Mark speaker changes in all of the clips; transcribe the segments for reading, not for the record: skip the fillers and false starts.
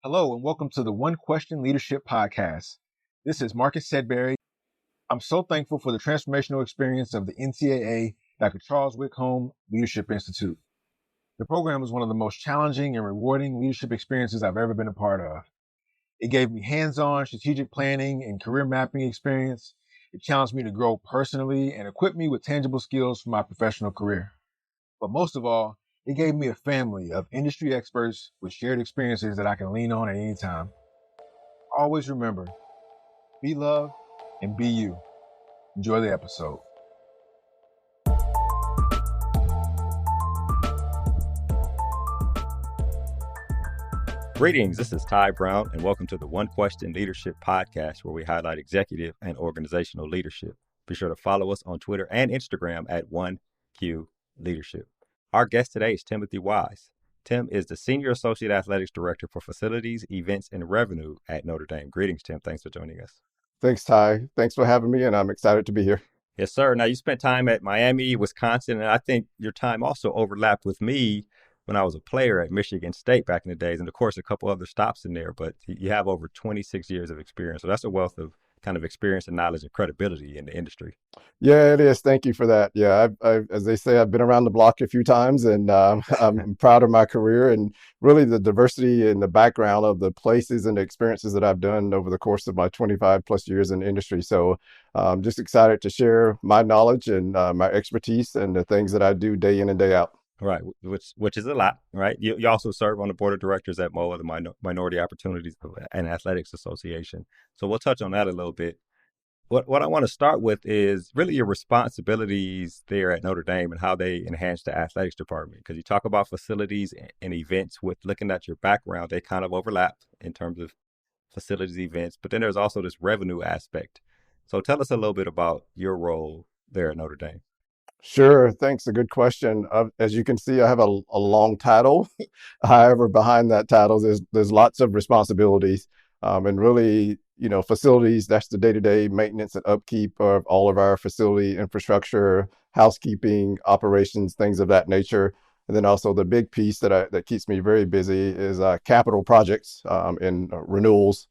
Speaker 1: Hello, and welcome to the One Question Leadership Podcast. This is Marcus Sedberry. I'm so thankful for the transformational experience of the NCAA Dr. Charles Whitcomb Leadership Institute. The program was one of the most challenging and rewarding leadership experiences I've ever been a part of. It gave me hands-on strategic planning and career mapping experience. It challenged me to grow personally and equipped me with tangible skills for my professional career. But most of all, it gave me a family of industry experts with shared experiences that I can lean on at any time. Always remember, be loved and be you. Enjoy the episode.
Speaker 2: Greetings, this is Ty Brown, and welcome to the One Question Leadership Podcast, where we highlight executive and organizational leadership. Be sure to follow us on Twitter and Instagram at OneQ Leadership. Our guest today is Timothy Wise. Tim is the Senior Associate Athletics Director for Facilities, Events, and Revenue at Notre Dame. Greetings, Tim. Thanks for joining us.
Speaker 3: Thanks, Ty. Thanks for having me, and I'm excited to be here.
Speaker 2: Yes, sir. Now, you spent time at Miami, Wisconsin, and I think your time also overlapped with me when I was a player at Michigan State back in the days, and of course, a couple other stops in there, but you have over 26 years of experience. So that's a wealth of kind of experience and knowledge and credibility in the industry.
Speaker 3: Yeah, it is. Thank you for that. Yeah, as they say, I've been around the block a few times, and I'm proud of my career and really the diversity and the background of the places and the experiences that I've done over the course of my 25 plus years in the industry. So I'm just excited to share my knowledge and my expertise and the things that I do day in and day out.
Speaker 2: Right, which is a lot, right? You also serve on the board of directors at MOA, the Minority Opportunities and Athletics Association. So we'll touch on that a little bit. What I want to start with is really your responsibilities there at Notre Dame and how they enhance the athletics department. Because you talk about facilities and events with looking at your background, they kind of overlap in terms of facilities, events, but then there's also this revenue aspect. So tell us a little bit about your role there at Notre Dame.
Speaker 3: Sure. Thanks. A good question. As you can see, I have a long title. However, behind that title, there's lots of responsibilities. And really, facilities, that's the day-to-day maintenance and upkeep of all of our facility infrastructure, housekeeping, operations, things of that nature. And then also the big piece that keeps me very busy is capital projects and renewals.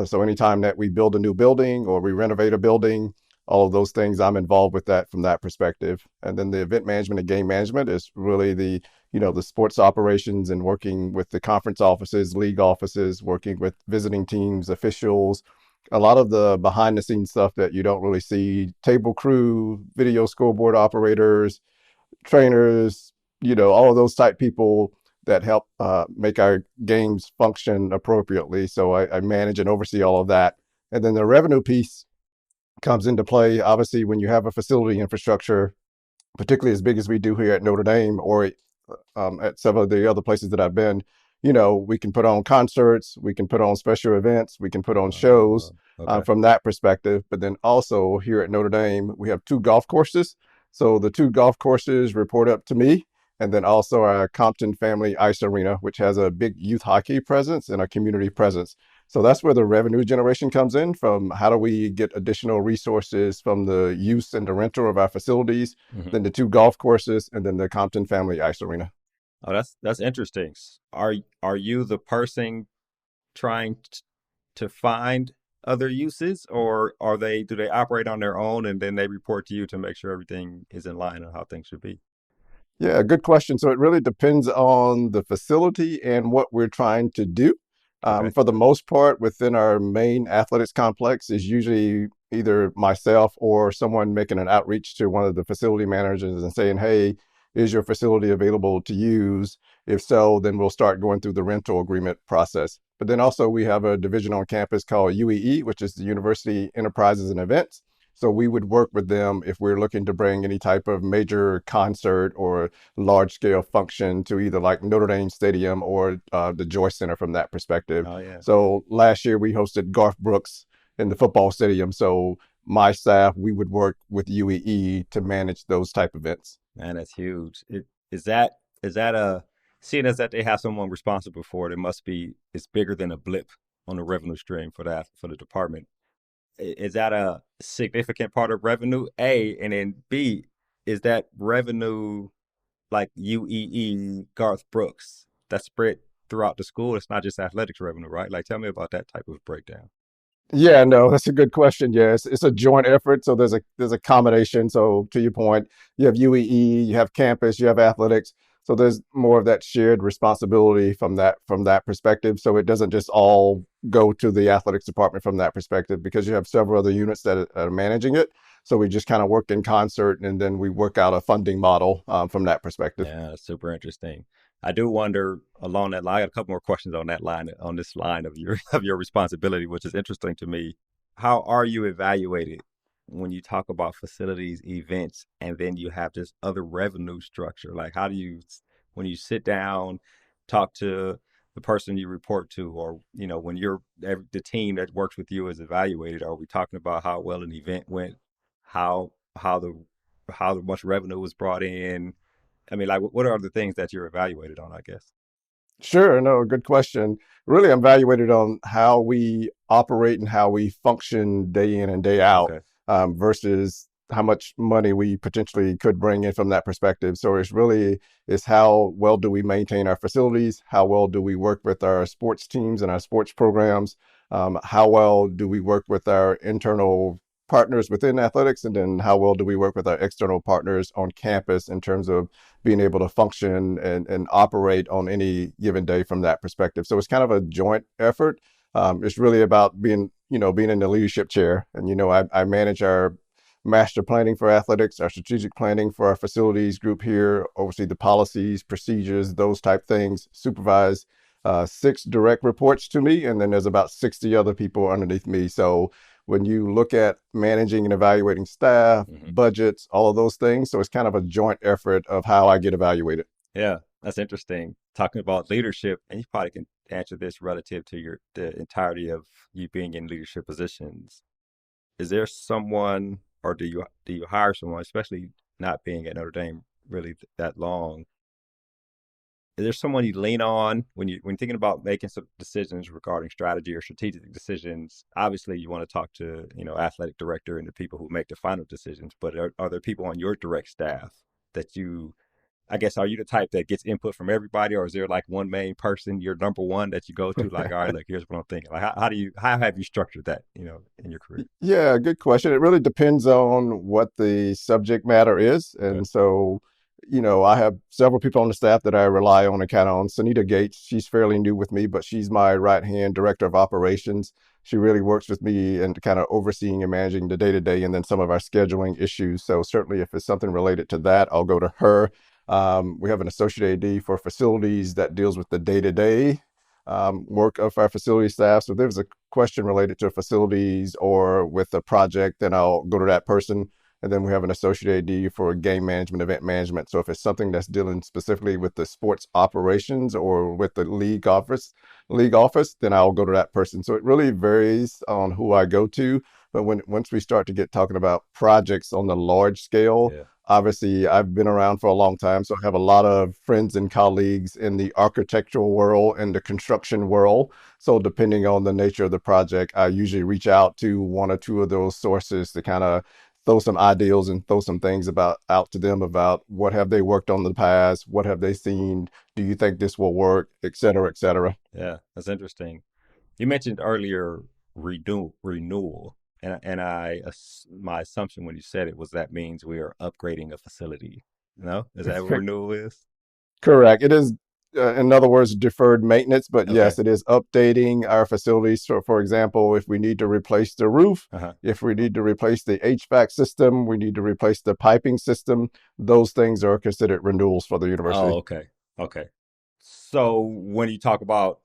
Speaker 3: So anytime that we build a new building or we renovate a building, all of those things, I'm involved with that from that perspective. And then the event management and game management is really the sports operations and working with the conference offices, league offices, working with visiting teams, officials, a lot of the behind the scenes stuff that you don't really see, table crew, video scoreboard operators, trainers, all of those type people that help make our games function appropriately. So I manage and oversee all of that. And then the revenue piece comes into play, obviously, when you have a facility infrastructure, particularly as big as we do here at Notre Dame or at several of the other places that I've been. We can put on concerts, we can put on special events, we can put on shows from that perspective. But then also here at Notre Dame, we have 2 golf courses. So the 2 golf courses report up to me. And then also our Compton Family Ice Arena, which has a big youth hockey presence and a community presence. So that's where the revenue generation comes in from. How do we get additional resources from the use and the rental of our facilities, then the 2 golf courses, and then the Compton Family Ice Arena.
Speaker 2: Oh, that's interesting. Are you the person trying to find other uses, or do they operate on their own and then they report to you to make sure everything is in line on how things should be?
Speaker 3: Yeah, good question. So it really depends on the facility and what we're trying to do. For the most part, within our main athletics complex is usually either myself or someone making an outreach to one of the facility managers and saying, hey, is your facility available to use? If so, then we'll start going through the rental agreement process. But then also we have a division on campus called UEE, which is the University Enterprises and Events. So we would work with them if we're looking to bring any type of major concert or large scale function to either like Notre Dame Stadium or the Joyce Center from that perspective.
Speaker 2: Oh, yeah.
Speaker 3: So last year we hosted Garth Brooks in the football stadium. So my staff, we would work with UEE to manage those type events.
Speaker 2: Man, that's huge. Is that seeing as that they have someone responsible for it, it's bigger than a blip on the revenue stream for the department. Is that a significant part of revenue? A, and then B, is that revenue like UEE, Garth Brooks, that's spread throughout the school. It's not just athletics revenue, right? Like, tell me about that type of breakdown.
Speaker 3: Yeah, no, that's a good question. Yes, it's a joint effort, so there's a combination. So to your point, you have UEE, you have campus, you have athletics. So there's more of that shared responsibility from that perspective. So it doesn't just all go to the athletics department from that perspective because you have several other units that are managing it. So we just kind of work in concert, and then we work out a funding model from that perspective.
Speaker 2: Yeah, that's super interesting. I do wonder along that line. I got a couple more questions on that line, on this line of your of your responsibility, which is interesting to me. How are you evaluated when you talk about facilities, events, and then you have this other revenue structure? Like, how do you, when you sit down, talk to the person you report to, or when the team that works with you is evaluated? Are we talking about how well an event went, how the how much revenue was brought in? I mean, like, what are the things that you're evaluated on, I guess?
Speaker 3: Sure, no, good question. Really, I'm evaluated on how we operate and how we function day in and day out
Speaker 2: Okay.
Speaker 3: versus how much money we potentially could bring in from that perspective. So it's how well do we maintain our facilities? How well do we work with our sports teams and our sports programs? How well do we work with our internal partners within athletics? And then how well do we work with our external partners on campus in terms of being able to function and operate on any given day from that perspective. So it's kind of a joint effort. It's really about being in the leadership chair. And, I manage our master planning for athletics, our strategic planning for our facilities group here, oversee the policies, procedures, those type things, supervise 6 direct reports to me. And then there's about 60 other people underneath me. So when you look at managing and evaluating staff,
Speaker 2: Hmm.
Speaker 3: budgets, all of those things. So it's kind of a joint effort of how I get evaluated.
Speaker 2: Yeah, that's interesting. Talking about leadership, and you probably can answer this relative to the entirety of you being in leadership positions. Is there someone, or do you hire someone, especially not being at Notre Dame really that long? Is there someone you lean on when thinking about making some decisions regarding strategy or strategic decisions? Obviously, you want to talk to athletic director and the people who make the final decisions. But are there people on your direct staff that you, I guess, are you the type that gets input from everybody, or is there like one main person, your number one, that you go to? Like, all right, look, here's what I'm thinking. Like, how have you structured that in your career?
Speaker 3: Yeah, good question. It really depends on what the subject matter is.
Speaker 2: Okay.
Speaker 3: And so, I have several people on the staff that I rely on and count on. Sunita Gates, she's fairly new with me, but she's my right hand director of operations. She really works with me and kind of overseeing and managing the day to day and then some of our scheduling issues. So, certainly, if it's something related to that, I'll go to her. We have an associate AD for facilities that deals with the day to day work of our facility staff. So if there's a question related to facilities or with a project, then I'll go to that person. And then we have an associate AD for game management, event management. So if it's something that's dealing specifically with the sports operations or with the league office, then I'll go to that person. So it really varies on who I go to. But once we start to get talking about projects on the large scale,
Speaker 2: Yeah.
Speaker 3: obviously I've been around for a long time, so I have a lot of friends and colleagues in the architectural world and the construction world. So depending on the nature of the project, I usually reach out to one or two of those sources to kind of throw some ideals and throw some things about out to them about what have they worked on in the past, what have they seen, do you think this will work, et cetera, et cetera.
Speaker 2: Yeah, that's interesting. You mentioned earlier renewal, and my assumption when you said it was that means we are upgrading a facility. No, is that what renewal is?
Speaker 3: Correct. It is, in other words, deferred maintenance, but
Speaker 2: Okay.
Speaker 3: yes, it is updating our facilities. So, for example, if we need to replace the roof,
Speaker 2: Uh huh.
Speaker 3: if we need to replace the HVAC system, we need to replace the piping system, those things are considered renewals for the
Speaker 2: Oh,
Speaker 3: university.
Speaker 2: okay. Okay. So when you talk about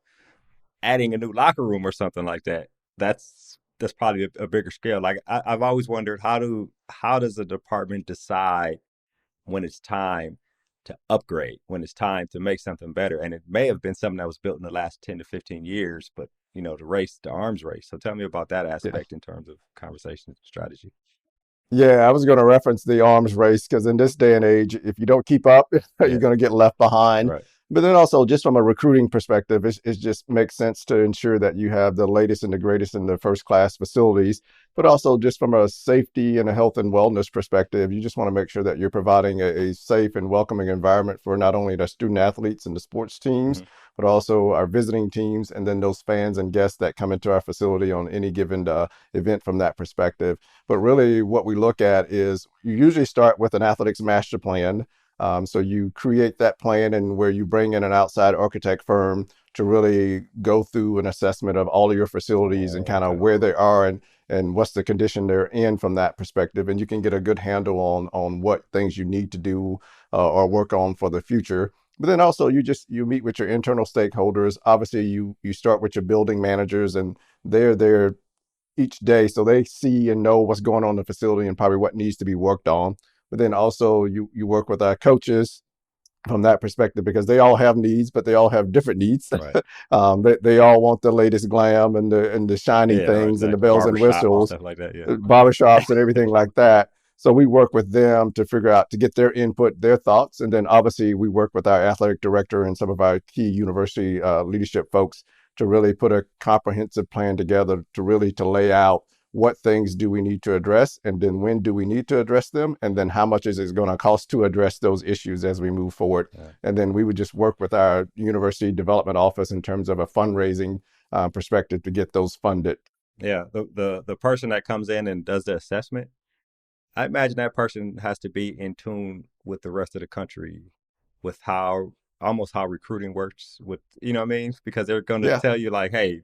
Speaker 2: adding a new locker room or something like that, that's probably a bigger scale. Like, I've always wondered how does a department decide when it's time to upgrade, when it's time to make something better. And it may have been something that was built in the last 10 to 15 years, but the arms race. So tell me about that
Speaker 3: Yeah.
Speaker 2: aspect in terms of conversation strategy.
Speaker 3: Yeah, I was going to reference the arms race because in this day and age, if you don't keep up, you're
Speaker 2: Yeah,
Speaker 3: going to get left behind.
Speaker 2: right.
Speaker 3: But then also just from a recruiting perspective, it just makes sense to ensure that you have the latest and the greatest in the first class facilities. But also just from a safety and a health and wellness perspective, you just want to make sure that you're providing a safe and welcoming environment for not only the student athletes and the sports teams,
Speaker 2: Mm-hmm.
Speaker 3: but also our visiting teams and then those fans and guests that come into our facility on any given event from that perspective. But really what we look at is you usually start with an athletics master plan. So you create that plan and where you bring in an outside architect firm to really go through an assessment of all of your facilities and kind of
Speaker 2: Okay.
Speaker 3: where they are and what's the condition they're in from that perspective. And you can get a good handle on what things you need to do or work on for the future. But then also you meet with your internal stakeholders. Obviously you start with your building managers and they're there each day. So they see and know what's going on in the facility and probably what needs to be worked on. But then also you work with our coaches from that perspective because they all have needs, but they all have different needs.
Speaker 2: Right.
Speaker 3: They all want the latest glam and the shiny
Speaker 2: Yeah, right,
Speaker 3: things and the
Speaker 2: exactly.
Speaker 3: bells and
Speaker 2: Barbershop and
Speaker 3: whistles,
Speaker 2: stuff like that. Yeah.
Speaker 3: barbershops and everything like that. So we work with them to figure out to get their input, their thoughts, and then obviously we work with our athletic director and some of our key university leadership folks to really put a comprehensive plan together to lay out what things do we need to address, and then when do we need to address them, and then how much is it going to cost to address those issues as we move forward.
Speaker 2: Yeah.
Speaker 3: And then we would just work with our university development office in terms of a fundraising perspective to get those funded.
Speaker 2: Yeah. The person that comes in and does the assessment, I imagine that person has to be in tune with the rest of the country, with how almost how recruiting works. With you know what I mean, because they're going to
Speaker 3: Yeah.
Speaker 2: tell you like, hey,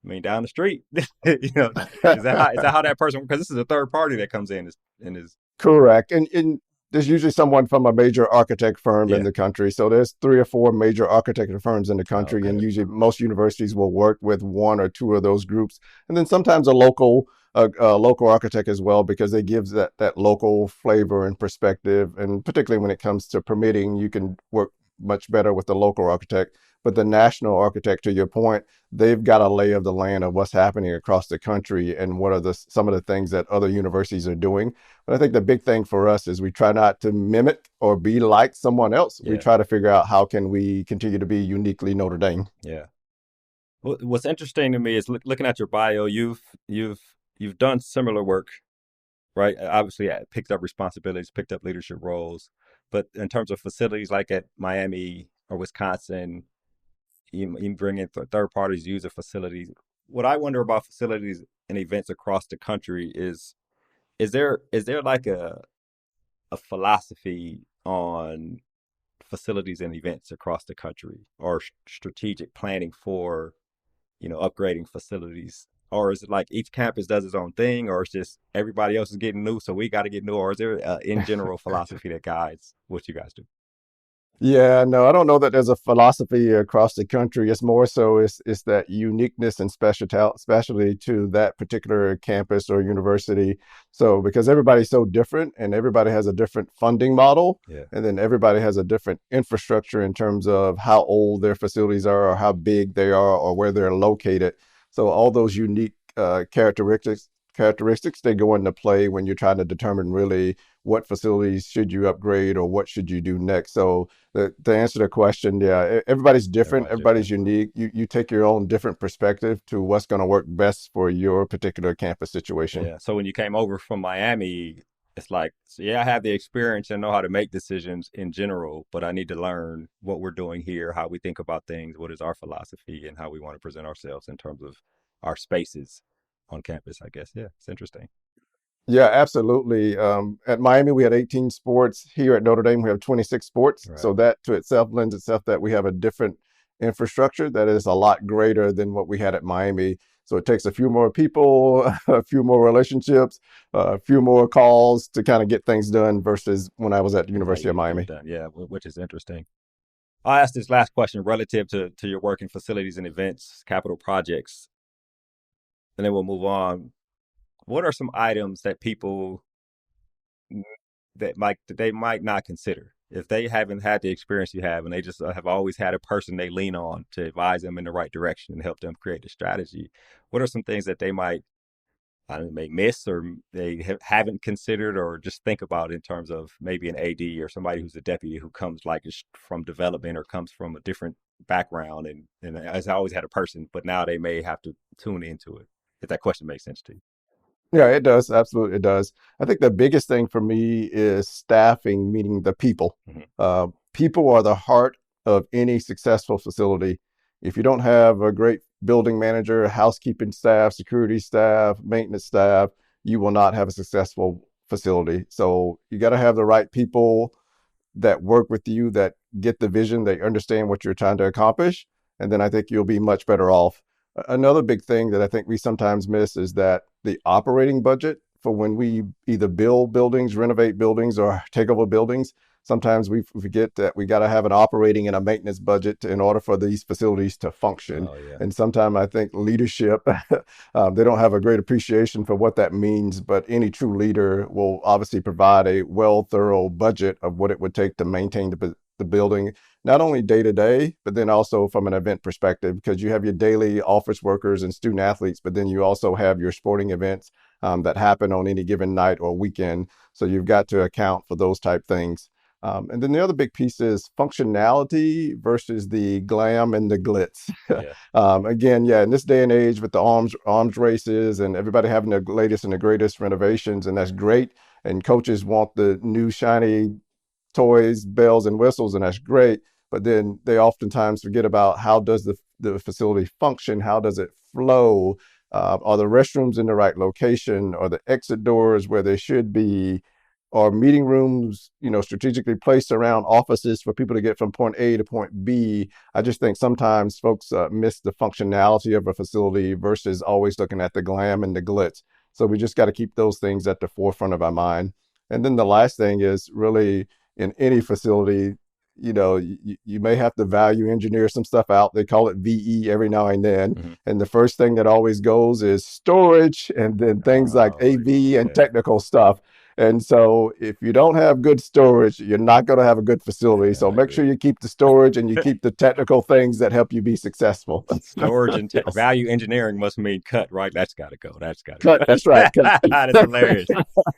Speaker 2: I mean, down the street, you know, is that how that person? Because this is a third party that comes in and is
Speaker 3: Correct. And there's usually someone from a major architect firm in
Speaker 2: yeah.
Speaker 3: the country. So there's 3 or 4 major architecture firms in the country, and
Speaker 2: Okay.
Speaker 3: usually most universities will work with 1 or 2 of those groups, and then sometimes a local architect as well, because they gives that local flavor and perspective. And particularly when it comes to permitting, you can work much better with the local architect. But the national architect, to your point, they've got a lay of the land of what's happening across the country and what are some of the things that other universities are doing. But I think the big thing for us is we try not to mimic or be like someone else. We
Speaker 2: Yeah.
Speaker 3: try to figure out how can we continue to be uniquely Notre Dame.
Speaker 2: Yeah. What's interesting to me is looking at your bio. You've done similar work, right? Obviously, picked up responsibilities, picked up leadership roles, but in terms of facilities like at Miami or Wisconsin, you bring in third parties to use the facilities. What I wonder about facilities and events across the country is there like a philosophy on facilities and events across the country or strategic planning for upgrading facilities, or is it like each campus does its own thing, or it's just everybody else is getting new so we got to get new, or is there in general philosophy that guides what you guys do?
Speaker 3: Yeah, no, I don't know that there's a philosophy across the country. It's more so it's that uniqueness and specialty to that particular campus or university. So because everybody's so different and everybody has a different funding model,
Speaker 2: Yeah.
Speaker 3: and then everybody has a different infrastructure in terms of how old their facilities are or how big they are or where they're located. So all those unique characteristics they go into play when you're trying to determine really what facilities should you upgrade or what should you do next. So to answer the question, yeah, everybody's different.
Speaker 2: Everybody's
Speaker 3: Everybody's unique. You take your own different perspective to what's going to work best for your particular campus situation.
Speaker 2: Yeah. So when you came over from Miami, it's like, so yeah, I have the experience and know how to make decisions in general, but I need to learn what we're doing here, how we think about things, what is our philosophy, and how we want to present ourselves in terms of our spaces on campus, I guess. Yeah, it's interesting.
Speaker 3: Yeah, absolutely. At Miami, we had 18 sports. Here at Notre Dame, we have 26 sports.
Speaker 2: Right.
Speaker 3: So that to itself lends itself that we have a different infrastructure that is a lot greater than what we had at Miami. So it takes a few more people, a few more relationships, a few more calls to kind of get things done versus when I was at the
Speaker 2: Yeah,
Speaker 3: University
Speaker 2: you
Speaker 3: of
Speaker 2: get it
Speaker 3: Miami.
Speaker 2: done. Yeah, which is interesting. I'll ask this last question relative to your work in facilities and events, capital projects, and then we'll move on. What are some items that people that they might not consider if they haven't had the experience you have, and they just have always had a person they lean on to advise them in the right direction and help them create a strategy? What are some things that they might may miss or they haven't considered or just think about in terms of maybe an AD or somebody who's a deputy who comes like from development or comes from a different background and has always had a person, but now they may have to tune into it. If that question makes sense to you.
Speaker 3: Yeah, it does. Absolutely, it does. I think the biggest thing for me is staffing, meaning the people.
Speaker 2: Mm-hmm.
Speaker 3: People are the heart of any successful facility. If you don't have a great building manager, housekeeping staff, security staff, maintenance staff, you will not have a successful facility. So you got to have the right people that work with you, that get the vision, they understand what you're trying to accomplish. And then I think you'll be much better off. Another big thing that I think we sometimes miss is that the operating budget for when we either build buildings, renovate buildings, or take over buildings, sometimes we forget that we got to have an operating and a maintenance budget in order for these facilities to function.
Speaker 2: Oh, yeah.
Speaker 3: And sometimes I think leadership, they don't have a great appreciation for what that means, but any true leader will obviously provide a thorough budget of what it would take to maintain the building, not only day to day, but then also from an event perspective, because you have your daily office workers and student athletes, but then you also have your sporting events that happen on any given night or weekend. So you've got to account for those type things. And then the other big piece is functionality versus the glam and the glitz.
Speaker 2: Yeah.
Speaker 3: Again, yeah, in this day and age with the arms races and everybody having the latest and the greatest renovations, and that's great. And coaches want the new shiny toys, bells and whistles, and that's great. But then they oftentimes forget about how does the facility function? How does it flow? Are the restrooms in the right location? Are the exit doors where they should be? Or meeting rooms, strategically placed around offices for people to get from point A to point B. I just think sometimes folks miss the functionality of a facility versus always looking at the glam and the glitz. So we just got to keep those things at the forefront of our mind. And then the last thing is really in any facility, you may have to value engineer some stuff out. They call it VE every now and then.
Speaker 2: Mm-hmm.
Speaker 3: And the first thing that always goes is storage and then things like AV and technical stuff. And so if you don't have good storage, you're not going to have a good facility. So make sure you keep the storage and you keep the technical things that help you be successful.
Speaker 2: Storage and value engineering must mean cut, right? That's got to go. That's got to
Speaker 3: cut.
Speaker 2: Go.
Speaker 3: That's right. Cut.
Speaker 2: That's hilarious.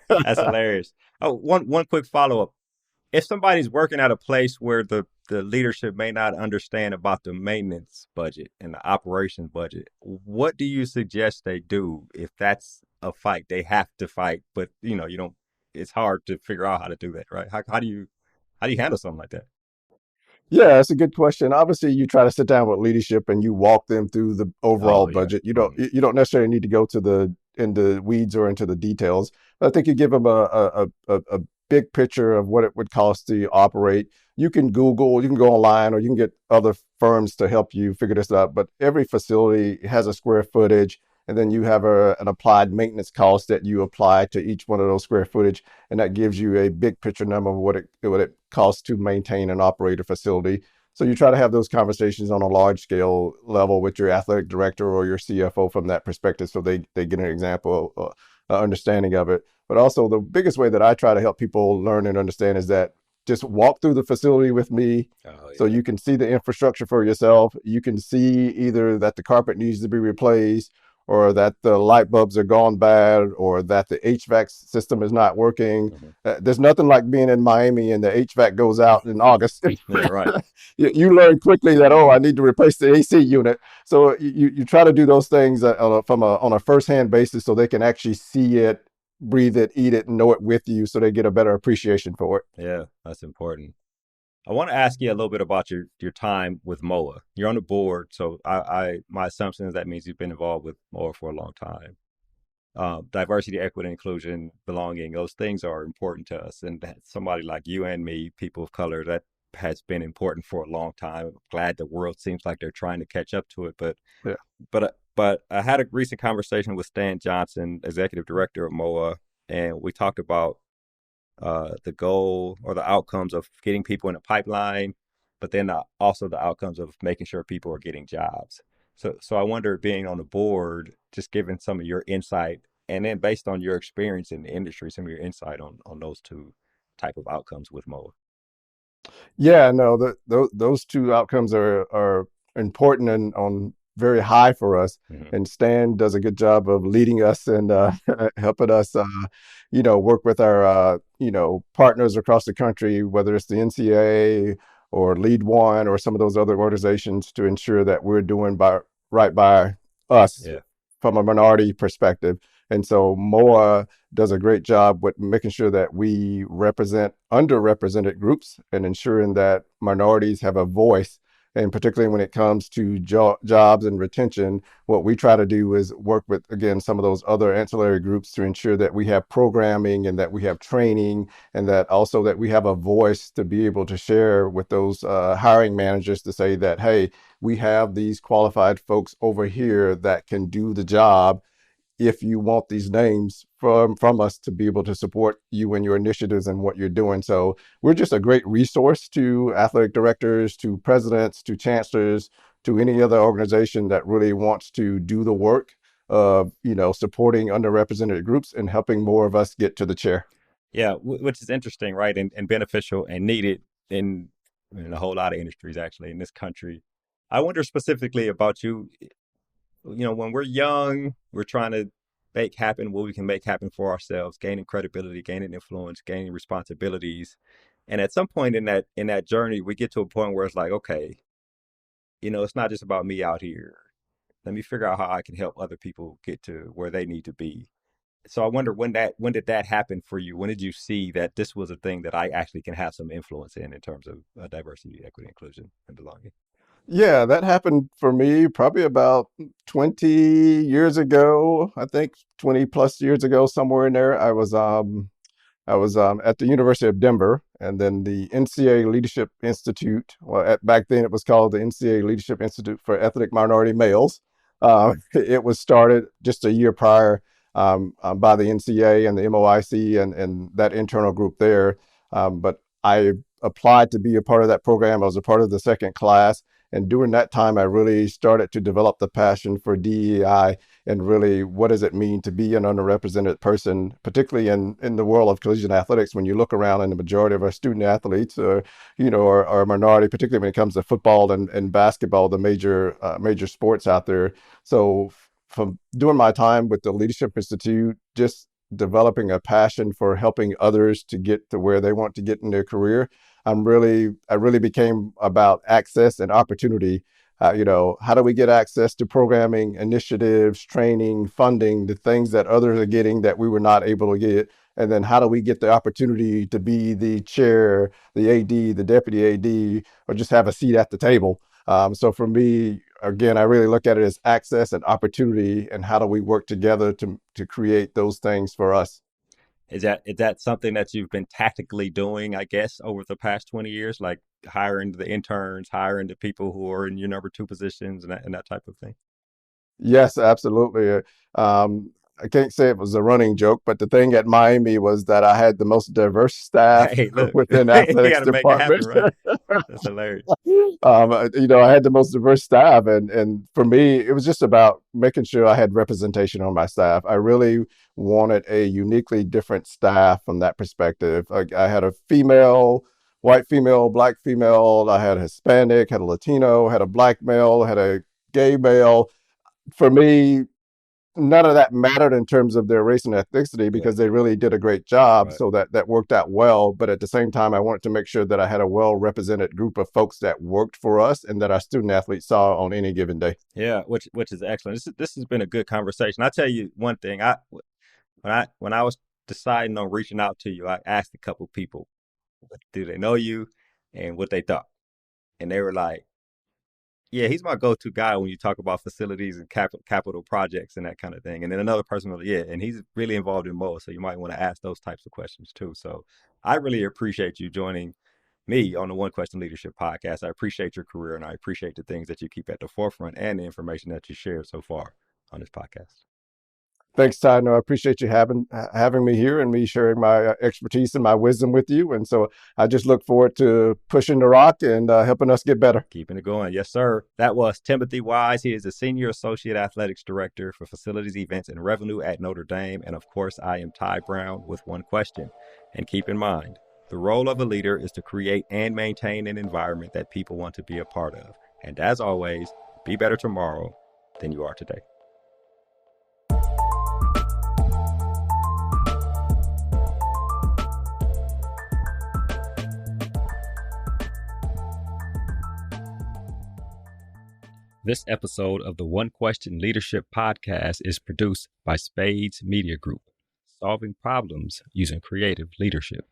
Speaker 2: That's hilarious. Oh, one quick follow-up. If somebody's working at a place where the leadership may not understand about the maintenance budget and the operation budget, what do you suggest they do if that's a fight they have to fight, but you don't, it's hard to figure out how to do that, right? How do you handle something like that?
Speaker 3: Yeah, that's a good question. Obviously, you try to sit down with leadership and you walk them through the overall budget. You don't necessarily need to go to in the weeds or into the details. But I think you give them a big picture of what it would cost to operate. You can Google, you can go online, or you can get other firms to help you figure this out. But every facility has a square footage, and then you have an applied maintenance cost that you apply to each one of those square footage, and that gives you a big picture number of what it costs to maintain and operate a facility. So you try to have those conversations on a large scale level with your athletic director or your CFO from that perspective, so they get an example, understanding of it. But also the biggest way that I try to help people learn and understand is that just walk through the facility with me so you can see the infrastructure for yourself. You can see either that the carpet needs to be replaced, or that the light bulbs are gone bad, or that the HVAC system is not working.
Speaker 2: Mm-hmm.
Speaker 3: There's nothing like being in Miami and the HVAC goes out in August.
Speaker 2: Yeah, right.
Speaker 3: You learn quickly that, I need to replace the AC unit. So you try to do those things on a first-hand basis so they can actually see it, breathe it, eat it, and know it with you, so they get a better appreciation for it.
Speaker 2: Yeah, that's important. I want to ask you a little bit about your time with MOA. You're on the board, so my assumption is that means you've been involved with MOA for a long time. Diversity, equity, inclusion, belonging, those things are important to us. And somebody like you and me, people of color, that has been important for a long time. I'm glad the world seems like they're trying to catch up to it. But I had a recent conversation with Stan Johnson, executive director of MOA, and we talked about the goal or the outcomes of getting people in a pipeline, but then also the outcomes of making sure people are getting jobs. So I wonder, being on the board, just given some of your insight, and then based on your experience in the industry, some of your insight on those two type of outcomes with MOA.
Speaker 3: Yeah, no, those two outcomes are important and on very high for us.
Speaker 2: Hmm.
Speaker 3: And Stan does a good job of leading us and helping us, work with our, partners across the country, whether it's the NCAA or Lead One or some of those other organizations, to ensure that we're doing right by us
Speaker 2: Yeah.
Speaker 3: from a minority perspective. And so MOA does a great job with making sure that we represent underrepresented groups and ensuring that minorities have a voice. And particularly when it comes to jobs and retention, what we try to do is work with, again, some of those other ancillary groups to ensure that we have programming and that we have training, and that also that we have a voice to be able to share with those hiring managers to say that, hey, we have these qualified folks over here that can do the job if you want these names from us to be able to support you and your initiatives and what you're doing. So we're just a great resource to athletic directors, to presidents, to chancellors, to any other organization that really wants to do the work of, supporting underrepresented groups and helping more of us get to the chair.
Speaker 2: Yeah, which is interesting, right? And beneficial and needed in a whole lot of industries actually in this country. I wonder specifically about you. When we're young, we're trying to make happen what we can make happen for ourselves, gaining credibility, gaining influence, gaining responsibilities. And at some point in that journey, we get to a point where it's like, okay, it's not just about me out here. Let me figure out how I can help other people get to where they need to be. So I wonder when did that happen for you? When did you see that this was a thing that I actually can have some influence in terms of diversity, equity, inclusion, and belonging?
Speaker 3: Yeah, that happened for me probably about 20 years ago. I think 20 plus years ago, somewhere in there. I was at the University of Denver, and then the NCAA Leadership Institute. Well, back then it was called the NCAA Leadership Institute for Ethnic Minority Males. It was started just a year prior by the NCAA and the MOIC and that internal group there. But I applied to be a part of that program. I was a part of the second class. And during that time, I really started to develop the passion for DEI and really what does it mean to be an underrepresented person, particularly in the world of collegiate athletics. When you look around, and the majority of our student athletes are a minority, particularly when it comes to football and basketball, the major sports out there. So from during my time with the Leadership Institute, just developing a passion for helping others to get to where they want to get in their career, I really became about access and opportunity. How do we get access to programming, initiatives, training, funding, the things that others are getting that we were not able to get? And then how do we get the opportunity to be the chair, the AD, the deputy AD, or just have a seat at the table? So for me, again, I really look at it as access and opportunity, and how do we work together to create those things for us?
Speaker 2: Is that something that you've been tactically doing, I guess, over the past 20 years, like hiring the interns, hiring the people who are in your number two positions and that type of thing?
Speaker 3: Yes, absolutely. I can't say it was a running joke, but the thing at Miami was that I had the most diverse staff
Speaker 2: Hey, look,
Speaker 3: within
Speaker 2: you got
Speaker 3: athletics
Speaker 2: to make it happen,
Speaker 3: department.
Speaker 2: right? That's hilarious.
Speaker 3: I had the most diverse staff, and for me, it was just about making sure I had representation on my staff. I really wanted a uniquely different staff from that perspective. I had a female, white female, black female. I had a Hispanic, had a Latino, had a black male, had a gay male. For me, none of that mattered in terms of their race and ethnicity
Speaker 2: Yeah,
Speaker 3: because they really did a great job.
Speaker 2: right.
Speaker 3: So that worked out well. But at the same time, I wanted to make sure that I had a well represented group of folks that worked for us and that our student athletes saw on any given day.
Speaker 2: Yeah, which is excellent. This has been a good conversation. I'll tell you one thing. When I was deciding on reaching out to you, I asked a couple people, do they know you, and what they thought, and they were like, yeah, he's my go-to guy when you talk about facilities and capital projects and that kind of thing. And then another person was, yeah, and he's really involved in MOA, so you might want to ask those types of questions too. So I really appreciate you joining me on the One Question Leadership podcast. I appreciate your career, and I appreciate the things that you keep at the forefront and the information that you shared so far on this podcast.
Speaker 3: Thanks, Todd. No, I appreciate you having me here and me sharing my expertise and my wisdom with you. And so I just look forward to pushing the rock and helping us get better.
Speaker 2: Keeping it going. Yes, sir. That was Timothy Wise. He is the Senior Associate Athletics Director for Facilities, Events, and Revenue at Notre Dame. And of course, I am Ty Brown with one question. And keep in mind, the role of a leader is to create and maintain an environment that people want to be a part of. And as always, be better tomorrow than you are today. This episode of the One Question Leadership Podcast is produced by Spades Media Group, solving problems using creative leadership.